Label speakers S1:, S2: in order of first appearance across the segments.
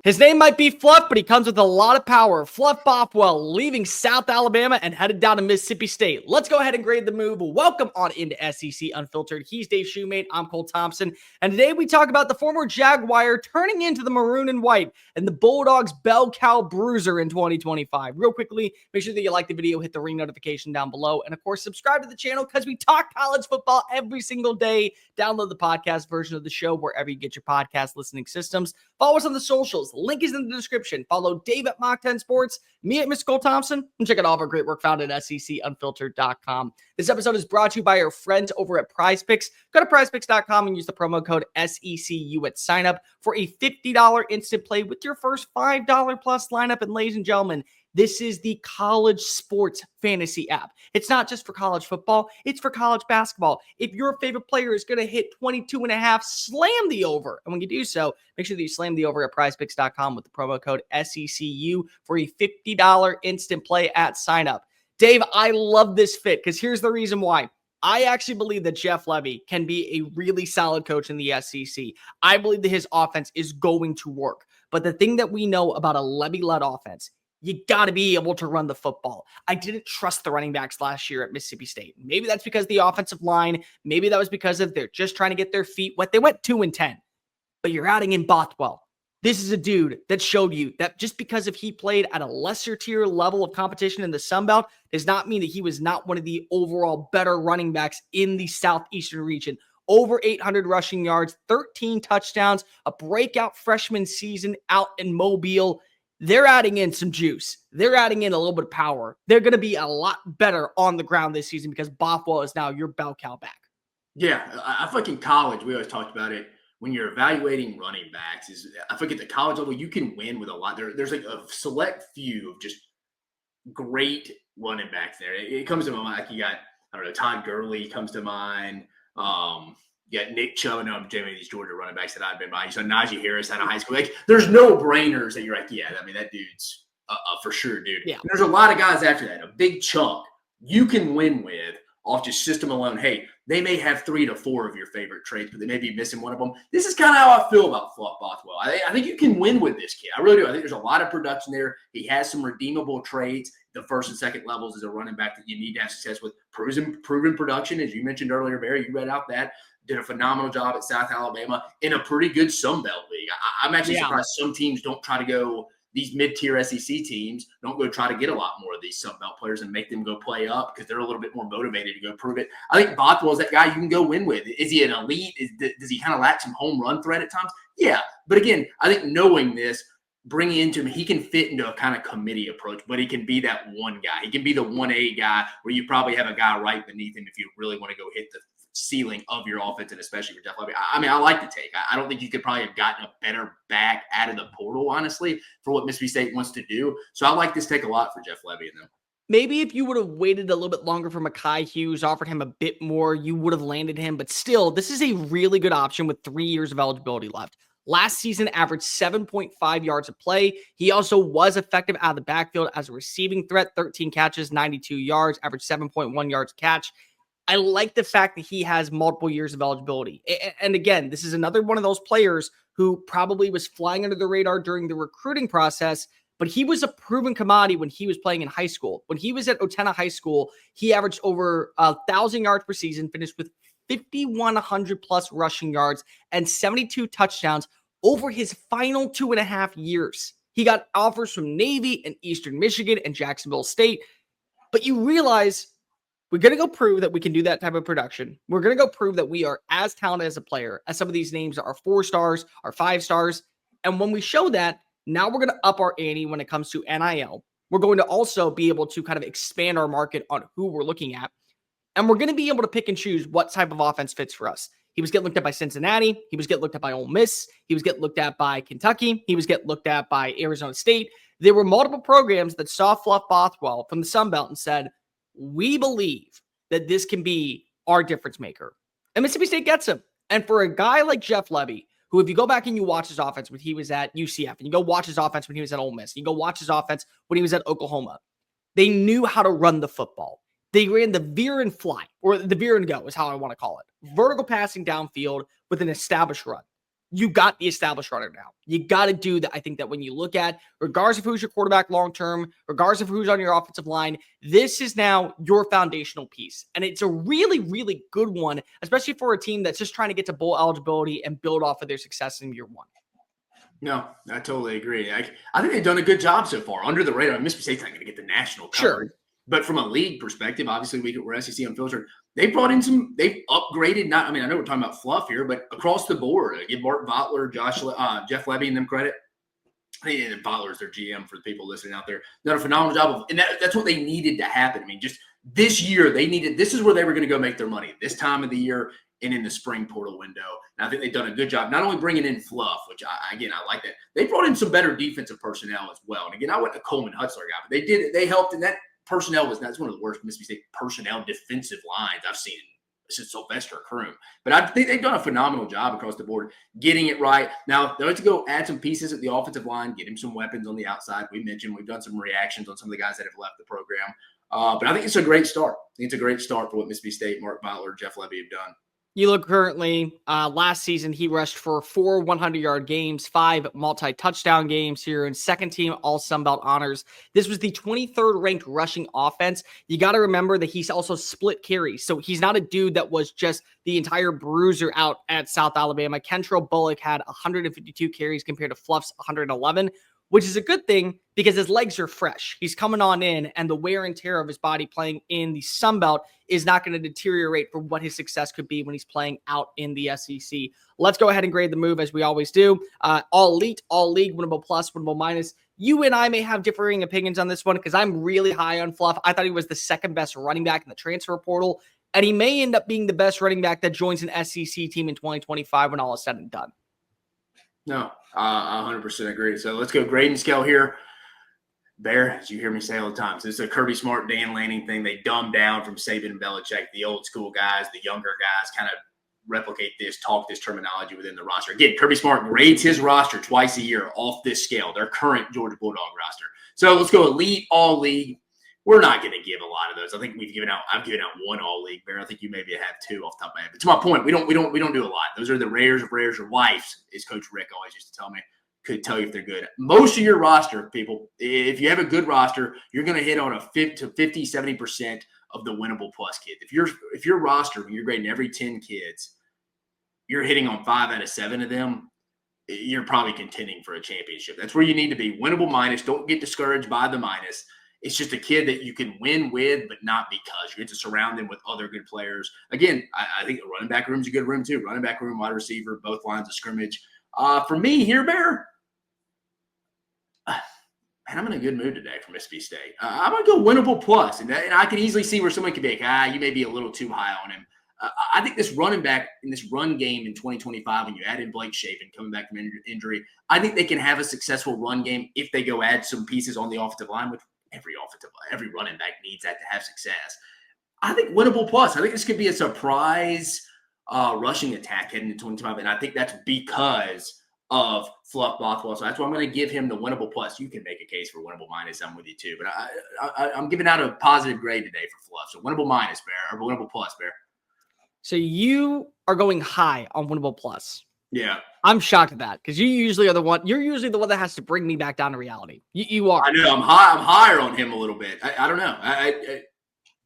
S1: His name might be Fluff, but he comes with a lot of power. Fluff Bothwell leaving South Alabama and headed down to Mississippi State. Let's go ahead and grade the move. Welcome on into SEC Unfiltered. He's Dave Shumate. I'm Cole Thompson. And today we talk about the former Jaguar turning into the maroon and white and the Bulldogs bell cow bruiser in 2025. Real quickly, make sure that you like the video, hit the ring notification down below, and of course, subscribe to the channel because we talk college football every single day. Download the podcast version of the show wherever you get your podcast listening systems. Follow us on the socials. Link is in the description. Follow Dave at Mock 10 Sports, me at Mr. Cole Thompson, and check out all of our great work found at SECUnfiltered.com. This episode is brought to you by our friends over at PrizePicks. Go to PrizePicks.com and use the promo code SECU at sign up for a $50 instant play with your first $5 plus lineup. And ladies and gentlemen, this is the college sports fantasy app. It's not just for college football, it's for college basketball. If your favorite player is going to hit 22.5, slam the over. And when you do so, make sure that you slam the over at prizepicks.com with the promo code SECU for a $50 instant play at sign up. Dave, I love this fit because here's the reason why. I actually believe that Jeff Lebby can be a really solid coach in the SEC. I believe that his offense is going to work. But the thing that we know about a Lebby-led offense, you got to be able to run the football. I didn't trust the running backs last year at Mississippi State. Maybe that's because the offensive line. Maybe that was because of they're just trying to get their feet wet. They went 2-10. But you're adding in Bothwell. This is a dude that showed you that just because if he played at a lesser tier level of competition in the Sun Belt does not mean that he was not one of the overall better running backs in the Southeastern region. Over 800 rushing yards, 13 touchdowns, a breakout freshman season out in Mobile. They're adding in some juice. They're adding in a little bit of power. They're going to be a lot better on the ground this season because Bothwell is now your bell cow back.
S2: Yeah, I feel like in college, we always talked about it. When you're evaluating running backs, I feel like at the college level, you can win with a lot. There's like a select few of just great running backs there. It comes to mind, like you got, I don't know, Todd Gurley comes to mind. You got Nick Chubb. I know I'm jamming these Georgia running backs that I've been by. So Najee Harris out of high school. Like, there's no brainers that you're like, yeah, I mean, that dude's for sure, dude.
S1: Yeah.
S2: And there's a lot of guys after that, a big chunk you can win with off just system alone. Hey, they may have 3 to 4 of your favorite traits, but they may be missing one of them. This is kind of how I feel about Fluff Bothwell. I think you can win with this kid. I really do. I think there's a lot of production there. He has some redeemable traits. The first and second levels is a running back that you need to have success with. Proven production, as you mentioned earlier, Barry. You read out that. Did a phenomenal job at South Alabama in a pretty good Sun Belt league. I'm actually surprised some teams don't try to go – these mid-tier SEC teams don't go try to get a lot more of these Sun Belt players and make them go play up because they're a little bit more motivated to go prove it. I think Bothwell is that guy you can go win with. Is he an elite? Does he kind of lack some home run threat at times? Yeah. But again, I think knowing this, bringing into him, he can fit into a kind of committee approach, but he can be that one guy. He can be the 1A guy where you probably have a guy right beneath him if you really want to go hit the ceiling of your offense, and especially for Jeff Lebby. I mean, I like the take. I don't think you could probably have gotten a better back out of the portal, honestly, for what Mississippi State wants to do. So I like this take a lot for Jeff Lebby and them.
S1: Maybe if you would have waited a little bit longer for Mekhi Hughes, offered him a bit more, you would have landed him. But still, this is a really good option with 3 years of eligibility left. Last season, averaged 7.5 yards a play. He also was effective out of the backfield as a receiving threat, 13 catches, 92 yards, averaged 7.1 yards a catch. I like the fact that he has multiple years of eligibility. And again, this is another one of those players who probably was flying under the radar during the recruiting process, but he was a proven commodity when he was playing in high school. When he was at Otena High School, he averaged over 1,000 yards per season, finished with 5,100 plus rushing yards and 72 touchdowns over his final 2.5 years. He got offers from Navy and Eastern Michigan and Jacksonville State, but you realize we're going to go prove that we can do that type of production. We're going to go prove that we are as talented as a player as some of these names are 4 stars, are 5 stars. And when we show that, now we're going to up our ante when it comes to NIL. We're going to also be able to kind of expand our market on who we're looking at. And we're going to be able to pick and choose what type of offense fits for us. He was getting looked at by Cincinnati. He was getting looked at by Ole Miss. He was getting looked at by Kentucky. He was getting looked at by Arizona State. There were multiple programs that saw Fluff Bothwell from the Sun Belt and said, we believe that this can be our difference maker. And Mississippi State gets him. And for a guy like Jeff Lebby, who if you go back and you watch his offense when he was at UCF, and you go watch his offense when he was at Ole Miss, you go watch his offense when he was at Oklahoma, they knew how to run the football. They ran the veer and fly, or the veer and go is how I want to call it. Vertical passing downfield with an established run. you got the established runner now. You got to do that. I think that when you look at, regardless of who's your quarterback long-term, regardless of who's on your offensive line, this is now your foundational piece. And it's a really, really good one, especially for a team that's just trying to get to bowl eligibility and build off of their success in year one.
S2: No, I totally agree. I think they've done a good job so far. Under the radar, Mississippi State's not going to get the national coverage. Sure. But from a league perspective, obviously we're SEC Unfiltered. They brought in they've upgraded. I know we're talking about fluff here, but across the board, give Mark Butler, Jeff Lebby and them credit. And Butler's their GM for the people listening out there. Done a phenomenal job and that's what they needed to happen. I mean, just this year this is where they were going to go make their money this time of the year and in the spring portal window. And I think they've done a good job, not only bringing in fluff, which I like that. They brought in some better defensive personnel as well. And again, I wasn't a Coleman Hutzler guy, but they helped, and that personnel that's one of the worst Mississippi State personnel defensive lines I've seen since Sylvester Croom. But I think they've done a phenomenal job across the board getting it right. Now, they'll have to go add some pieces at the offensive line, get him some weapons on the outside. We've done some reactions on some of the guys that have left the program. But I think it's a great start. I think it's a great start for what Mississippi State, Mark Butler, Jeff Lebby have done.
S1: You look currently, last season, he rushed for 4 100-yard games, 5 multi-touchdown games here in second team all Sunbelt honors. This was the 23rd ranked rushing offense. You got to remember that he's also split carries. So he's not a dude that was just the entire bruiser out at South Alabama. Kentrell Bullock had 152 carries compared to Fluff's 111, which is a good thing because his legs are fresh. He's coming on in, and the wear and tear of his body playing in the Sun Belt is not going to deteriorate for what his success could be when he's playing out in the SEC. Let's go ahead and grade the move as we always do. All elite, all league, winnable plus, winnable minus. You and I may have differing opinions on this one because I'm really high on Fluff. I thought he was the second best running back in the transfer portal, and he may end up being the best running back that joins an SEC team in 2025 when all is said and done.
S2: No, I 100% agree. So let's go grading scale here. Bear, as you hear me say all the time, so this is a Kirby Smart, Dan Lanning thing. They dumb down from Saban and Belichick. The old school guys, the younger guys kind of replicate this, talk this terminology within the roster. Again, Kirby Smart grades his roster twice a year off this scale, their current Georgia Bulldog roster. So let's go elite, all league. We're not going to give a lot of those. I think I've given out one all league, Bear. I think you maybe have 2 off the top of my head. But to my point, we don't do a lot. Those are the rares of rares or wifes, as Coach Rick always used to tell me. Could tell you if they're good. Most of your roster, people, if you have a good roster, you're going to hit on a 50 to 70% of the winnable plus kids. If your roster, when you're grading every 10 kids, you're hitting on 5 out of 7 of them, you're probably contending for a championship. That's where you need to be. Winnable minus. Don't get discouraged by the minus. It's just a kid that you can win with, but not because. You get to surround them with other good players. Again, I think the running back room is a good room too. Running back room, wide receiver, both lines of scrimmage. For me here, Bear, man, I'm in a good mood today for Mississippi State. I'm going to go winnable plus. And I can easily see where someone could be like, you may be a little too high on him. I think this running back in this run game in 2025, when you add in Blake Shapen coming back from injury, I think they can have a successful run game if they go add some pieces on the offensive line, which every running back needs that to have success. I think winnable plus. I think this could be a surprise rushing attack heading into 2025, and I think that's because of Fluff Bothwell. So that's why I'm going to give him the winnable plus. You can make a case for winnable minus. I'm with you too, but I'm giving out a positive grade today for Fluff. So winnable minus, Bear, or winnable plus, Bear.
S1: So you are going high on winnable plus.
S2: Yeah.
S1: I'm shocked at that because you're usually the one that has to bring me back down to reality. You are.
S2: I know. I'm higher on him a little bit. I don't know. I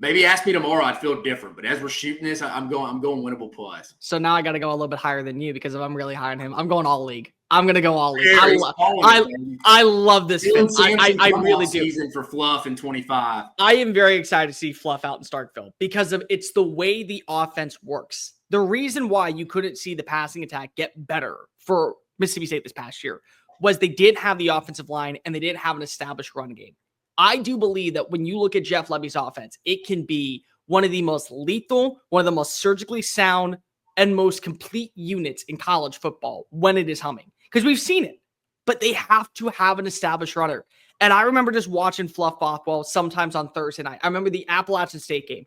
S2: maybe ask me tomorrow. I'd feel different. But as we're shooting this, I'm going winnable plus.
S1: So now I got to go a little bit higher than you because if I'm really high on him, I'm going all league. I'm going to go all league. I love this fit. I really do.
S2: Season for Fluff in 25.
S1: I am very excited to see Fluff out in Starkville because it's the way the offense works. The reason why you couldn't see the passing attack get better for Mississippi State this past year was they didn't have the offensive line and they didn't have an established run game. I do believe that when you look at Jeff Lebby's offense, it can be one of the most lethal, one of the most surgically sound, and most complete units in college football when it is humming. Because we've seen it, but they have to have an established runner. And I remember just watching Fluff Bothwell sometimes on Thursday night. I remember the Appalachian State game.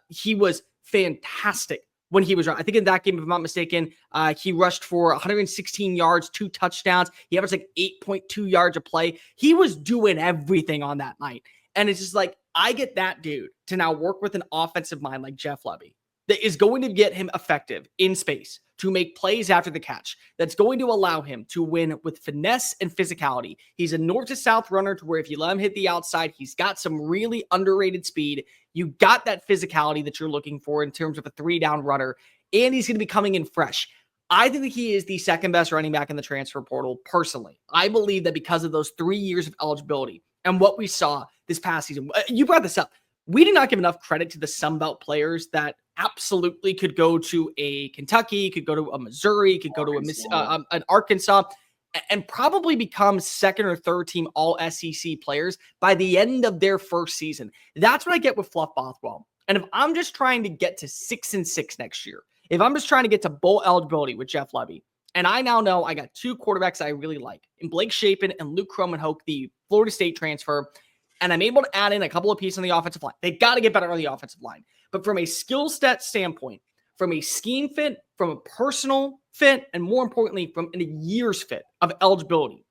S1: He was fantastic when he was running. I think in that game, if I'm not mistaken, he rushed for 116 yards, 2 touchdowns. He averaged like 8.2 yards a play. He was doing everything on that night. And it's just like, I get that dude to now work with an offensive mind like Jeff Lebby that is going to get him effective in space, to make plays after the catch. That's going to allow him to win with finesse and physicality. He's a north to south runner to where if you let him hit the outside, he's got some really underrated speed. You got that physicality that you're looking for in terms of a 3-down runner, and he's going to be coming in fresh. I think that he is the second best running back in the transfer portal, personally. I believe that because of those 3 years of eligibility and what we saw this past season, you brought this up. We did not give enough credit to the Sunbelt players that absolutely could go to a Kentucky, could go to a Missouri, could go to an Arkansas, and probably become second or third team all SEC players by the end of their first season. That's what I get with Fluff Bothwell. And if I'm just trying to get to 6-6 next year, if I'm just trying to get to bowl eligibility with Jeff Lebby, and I now know I got 2 quarterbacks I really like, in Blake Shapen and Luke Kromenhoek, the Florida State transfer, and I'm able to add in a couple of pieces on the offensive line. They got to get better on the offensive line. But from a skill set standpoint, from a scheme fit, from a personal fit, and more importantly, from a year's fit of eligibility,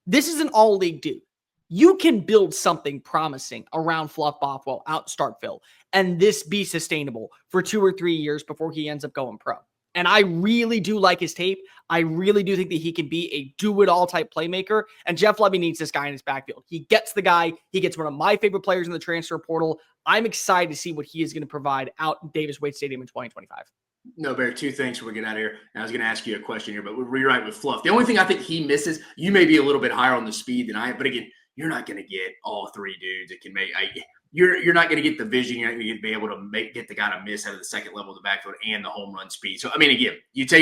S1: this is an all-league dude. You can build something promising around Fluff Bothwell out in Starkville, and this be sustainable for 2 or 3 years before he ends up going pro. And I really do like his tape. I really do think that he can be a do-it-all type playmaker. And Jeff Lebby needs this guy in his backfield. He gets the guy. He gets one of my favorite players in the transfer portal. I'm excited to see what he is going to provide out in Davis-Wade Stadium in 2025.
S2: No, Bear, 2 things before we get out of here. And I was going to ask you a question here, but we're right with Fluff. The only thing I think he misses, you may be a little bit higher on the speed than I am, but again, you're not going to get all 3 dudes that can make you're not going to get the vision. You're not going to be able to get the guy to miss out of the second level of the backfield and the home run speed. So, I mean, again,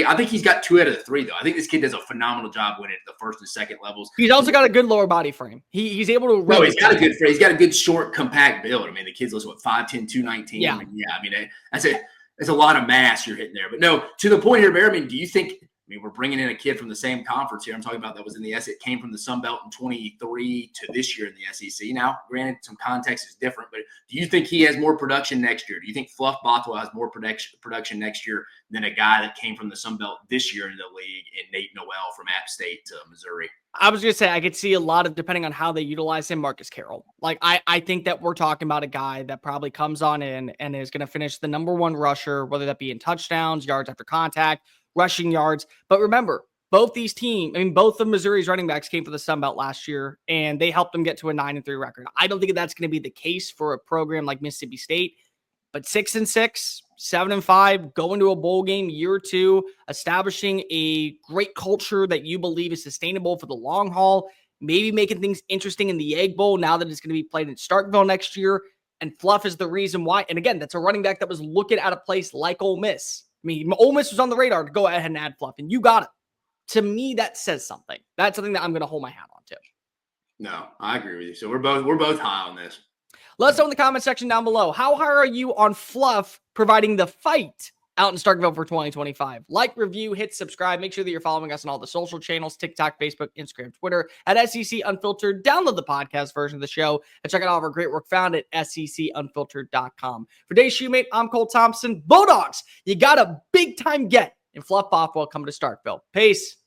S2: I think he's got 2 out of the 3, though. I think this kid does a phenomenal job winning at the first and second levels.
S1: He's also got a good lower body frame. He's able to run.
S2: No, he's got a good frame. He's got a good, short, compact build. I mean, the kid's looks, 5'10", 219.
S1: Yeah.
S2: I mean, that's a lot of mass you're hitting there. But no, to the point here, Bear, I mean, do you think – we're bringing in a kid from the same conference here. I'm talking about that was in the SEC. It came from the Sun Belt in 23 to this year in the SEC. Now, granted, some context is different, but do you think he has more production next year? Do you think Fluff Bothwell has more production next year than a guy that came from the Sun Belt this year in the league and Nate Noel from App State to Missouri?
S1: I was going to say, I could see a lot of, depending on how they utilize him, Marcus Carroll. Like, I think that we're talking about a guy that probably comes on in and is going to finish the number 1 rusher, whether that be in touchdowns, yards after contact, rushing yards. But remember, both these teams, both of Missouri's running backs came from the Sun Belt last year, and they helped them get to a 9-3 record. I don't think that's going to be the case for a program like Mississippi State, but 6-6, 7-5, going to a bowl game year 2, establishing a great culture that you believe is sustainable for the long haul, maybe making things interesting in the Egg Bowl now that it's going to be played in Starkville next year. And Fluff is the reason why. And again, that's a running back that was looking at a place like Ole Miss. Ole Miss was on the radar to go ahead and add Fluff, and you got it. To me, that says something. That's something that I'm going to hold my hat on to.
S2: No, I agree with you. So we're both high on this.
S1: Let us know in the comment section down below. How high are you on Fluff providing the fight out in Starkville for 2025? Like, review, hit subscribe. Make sure that you're following us on all the social channels, TikTok, Facebook, Instagram, Twitter, at SEC Unfiltered. Download the podcast version of the show and check out all of our great work found at secunfiltered.com. For Dave Shumate, I'm Cole Thompson. Bulldogs, you got a big-time get in Fluff Bothwell coming to Starkville. Peace.